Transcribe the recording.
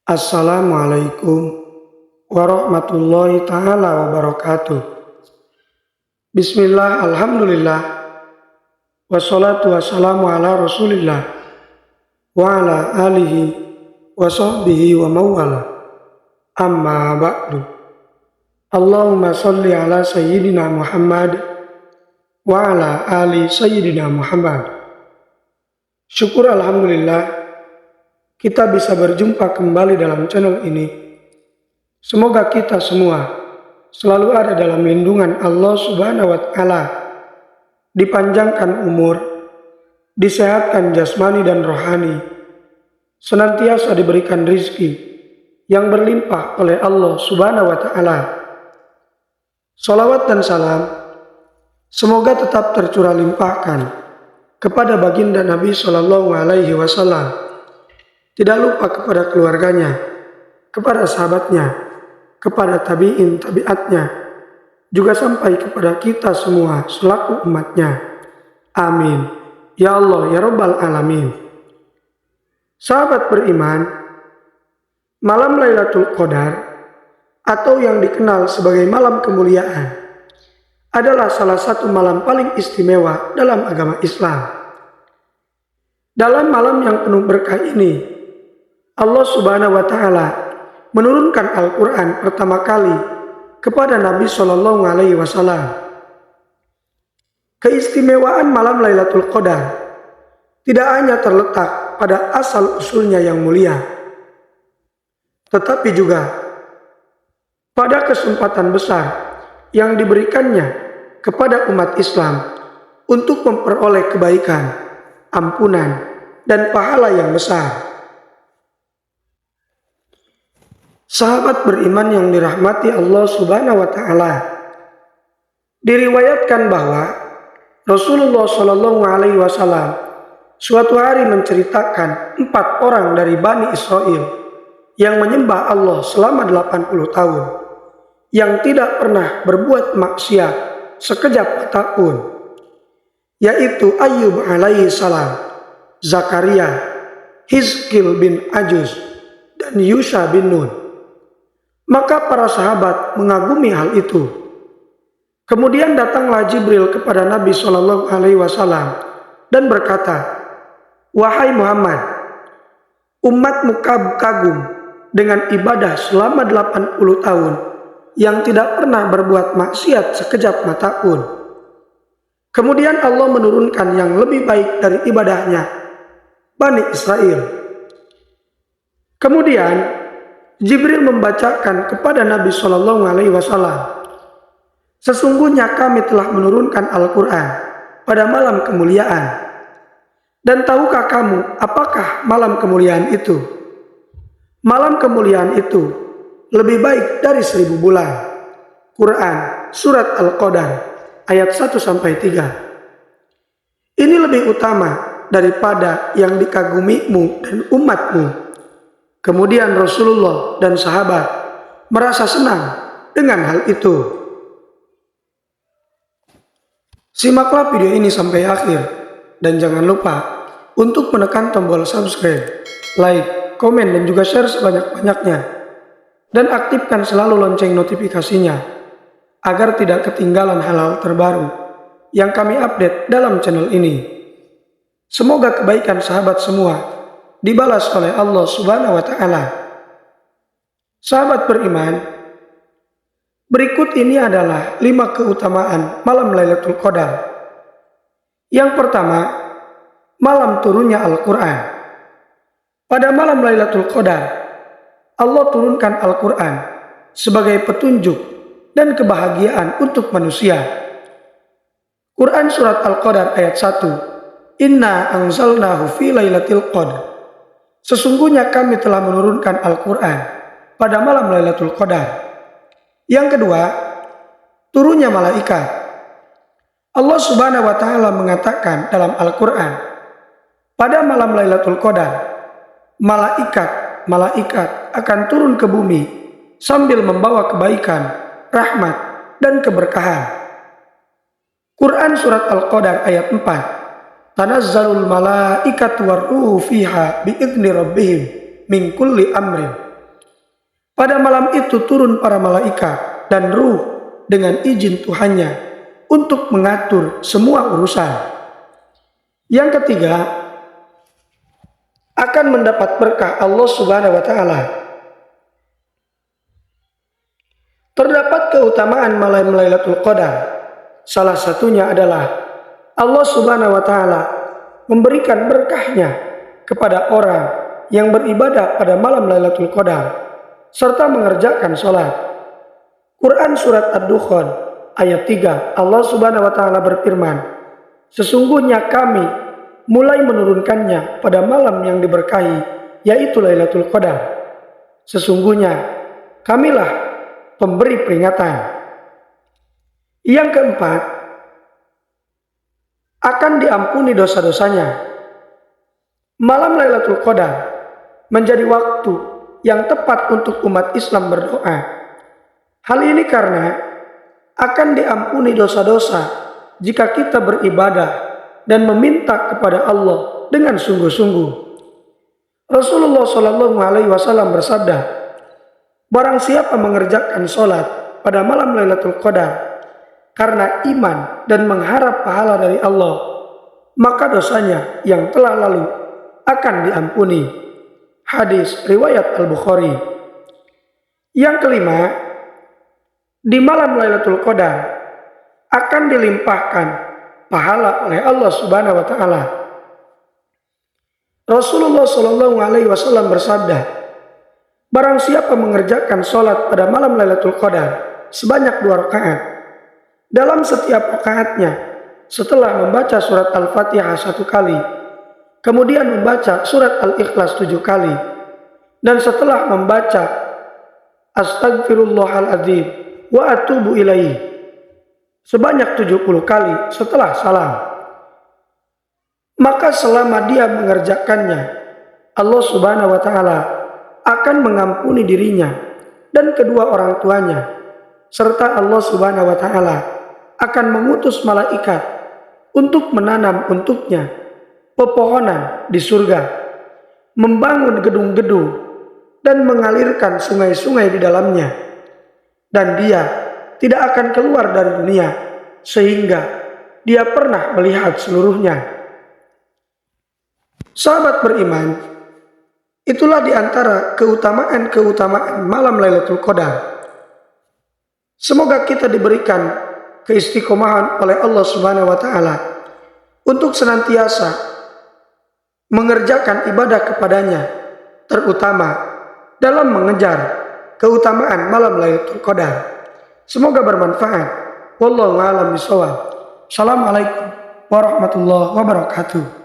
Assalamualaikum warahmatullahi taala wabarakatuh. Bismillah, alhamdulillah, wassalatu wassalamu ala rasulillah wa ala alihi wa sahbihi wa mawala. Amma ba'du. Allahumma salli ala sayyidina Muhammad wa ala ali sayyidina Muhammad. Syukur alhamdulillah kita bisa berjumpa kembali dalam channel ini. Semoga kita semua selalu ada dalam lindungan Allah Subhanahu wa Ta'ala, dipanjangkan umur, disehatkan jasmani dan rohani, senantiasa diberikan rizki yang berlimpah oleh Allah Subhanahu wa Ta'ala. Salawat dan salam semoga tetap tercurah limpahkan kepada baginda Nabi Shallallahu Alaihi Wasallam. Tidak lupa kepada keluarganya, kepada sahabatnya, kepada tabi'in tabi'atnya, juga sampai kepada kita semua selaku umatnya. Amin. Ya Allah, ya Rabbal Alamin. Sahabat beriman, malam Lailatul Qadar atau yang dikenal sebagai malam kemuliaan adalah salah satu malam paling istimewa dalam agama Islam. Dalam malam yang penuh berkah ini, Allah Subhanahu wa Ta'ala menurunkan Al-Quran pertama kali kepada Nabi Shallallahu Alaihi Wasallam. Keistimewaan malam Lailatul Qadar tidak hanya terletak pada asal-usulnya yang mulia, tetapi juga pada kesempatan besar yang diberikannya kepada umat Islam untuk memperoleh kebaikan, ampunan, dan pahala yang besar. Sahabat beriman yang dirahmati Allah Subhanahu wa Ta'ala, diriwayatkan bahwa Rasulullah Shallallahu Alaihi Wasallam suatu hari menceritakan 4 orang dari Bani Israel yang menyembah Allah selama 80 tahun, yang tidak pernah berbuat maksiat sekejap mata pun, yaitu Ayyub alaihi salam, Zakaria, Hizkil bin Ajuz, dan Yusha bin Nun. Maka para sahabat mengagumi hal itu. Kemudian datanglah Jibril kepada Nabi Shallallahu Alaihi Wasallam dan berkata, "Wahai Muhammad, umatmu kagum dengan ibadah selama 80 tahun yang tidak pernah berbuat maksiat sekejap mata pun. Kemudian Allah menurunkan yang lebih baik dari ibadahnya, Bani Israel." Kemudian Jibril membacakan kepada Nabi Shallallahu Alaihi Wasallam, "Sesungguhnya kami telah menurunkan Al-Quran pada malam kemuliaan. Dan tahukah kamu apakah malam kemuliaan itu? Malam kemuliaan itu lebih baik dari 1000 bulan." Quran Surat Al-Qadar ayat 1-3. Ini lebih utama daripada yang dikagumimu dan umatmu. Kemudian Rasulullah dan sahabat merasa senang dengan hal itu. Simaklah video ini sampai akhir dan jangan lupa untuk menekan tombol subscribe, like, komen, dan juga share sebanyak-banyaknya. Dan aktifkan selalu lonceng notifikasinya agar tidak ketinggalan hal-hal terbaru yang kami update dalam channel ini. Semoga kebaikan sahabat semua dibalas oleh Allah Subhanahu wa Ta'ala. Sahabat beriman, berikut ini adalah 5 keutamaan malam Lailatul Qadar. Yang pertama, malam turunnya Al-Quran. Pada malam Lailatul Qadar, Allah turunkan Al-Quran sebagai petunjuk dan kebahagiaan untuk manusia. Quran Surat Al-Qadar ayat 1, "Inna anzalnahu fi lailatul qadar." Sesungguhnya kami telah menurunkan Al-Quran pada malam Lailatul Qadar. Yang kedua, turunnya malaikat. Allah Subhanahu wa Ta'ala mengatakan dalam Al-Quran, pada malam Lailatul Qadar, malaikat akan turun ke bumi sambil membawa kebaikan, rahmat, dan keberkahan. Quran Surat Al-Qadar ayat 4, "Tanazzalul malaikatu warruhu fiha bi'izni rabbihim min kulli amrin Pada malam itu turun para malaikat dan ruh dengan izin Tuhannya untuk mengatur semua urusan. Yang ketiga, akan mendapat berkah Allah Subhanahu wa taala. Terdapat keutamaan malam Lailatul Qadar. Salah satunya adalah Allah Subhanahu wa taala memberikan berkahnya kepada orang yang beribadah pada malam Lailatul Qadar serta mengerjakan sholat. Quran Surat Ad-Dukhan ayat 3, Allah Subhanahu wa taala berfirman, sesungguhnya kami mulai menurunkannya pada malam yang diberkahi, yaitu Lailatul Qadar. Sesungguhnya kamilah pemberi peringatan. Yang keempat, akan diampuni dosa-dosanya. Malam Lailatul Qadar menjadi waktu yang tepat untuk umat Islam berdoa. Hal ini karena akan diampuni dosa-dosa jika kita beribadah dan meminta kepada Allah dengan sungguh-sungguh. Rasulullah Shallallahu Alaihi Wasallam bersabda, barang siapa mengerjakan sholat pada malam Lailatul Qadar karena iman dan mengharap pahala dari Allah, maka dosanya yang telah lalu akan diampuni. Hadis riwayat Al-Bukhari. Yang kelima, di malam Lailatul Qadar akan dilimpahkan pahala oleh Allah Subhanahu wa taala. Rasulullah Shallallahu Alaihi Wasallam bersabda, barang siapa mengerjakan sholat pada malam Lailatul Qadar sebanyak 2 rakaat, dalam setiap rakaatnya setelah membaca surat Al-Fatihah 1 kali, kemudian membaca surat Al-Ikhlas 7 kali, dan setelah membaca Astagfirullahaladzim wa atubu ilaih sebanyak 70 kali setelah salam, maka selama dia mengerjakannya, Allah Subhanahu wa taala akan mengampuni dirinya dan kedua orang tuanya, serta Allah Subhanahu wa taala akan mengutus malaikat untuk menanam untuknya pepohonan di surga, membangun gedung-gedung, dan mengalirkan sungai-sungai di dalamnya. Dan dia tidak akan keluar dari dunia sehingga dia pernah melihat seluruhnya. Sahabat beriman, itulah di antara keutamaan-keutamaan malam Lailatul Qadar. Semoga kita diberikan keistiqomahan oleh Allah Subhanahu wa taala untuk senantiasa mengerjakan ibadah kepadanya, terutama dalam mengejar keutamaan malam Lailatul Qadar. Semoga bermanfaat. Wallahu a'lam bishawab. Assalamualaikum warahmatullahi wabarakatuh.